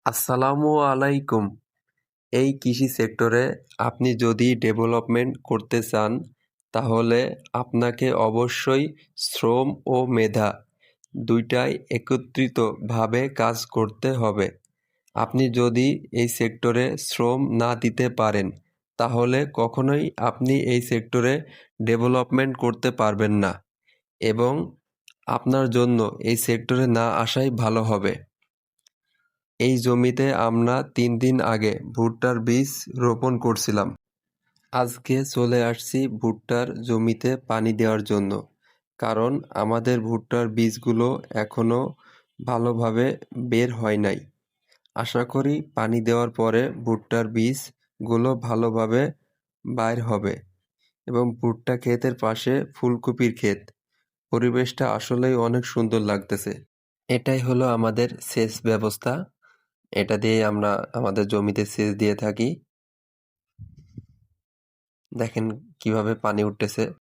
আসসালামু আলাইকুম। এই কৃষি সেক্টরে আপনি যদি ডেভেলপমেন্ট করতে চান, তাহলে আপনাকে অবশ্যই শ্রম ও মেধা দুইটাই একত্রিতভাবে কাজ করতে হবে। আপনি যদি এই সেক্টরে শ্রম না দিতে পারেন, তাহলে কখনোই আপনি এই সেক্টরে ডেভেলপমেন্ট করতে পারবেন না এবং আপনার জন্য এই সেক্টরে না আসাই ভালো হবে। এই জমিতে আমরা 3 দিন আগে ভুট্টার বীজ রোপণ করছিলাম। আজকে চলে আসছি ভুট্টার জমিতে পানি দেওয়ার জন্য, কারণ আমাদের ভুট্টার বীজগুলো এখনো ভালোভাবে বের হয় নাই। আশা করি পানি দেওয়ার পরে ভুট্টার বীজগুলো ভালোভাবে বাইর হবে এবং ভুট্টা ক্ষেতের পাশে ফুলকপির ক্ষেত। পরিবেশটা আসলেই অনেক সুন্দর লাগতেছে। এটাই হলো আমাদের সেচ ব্যবস্থা। এটা দিয়ে আমরা আমাদের জমিতে সেচ দিয়ে থাকি। দেখেন কিভাবে পানি উঠতেছে।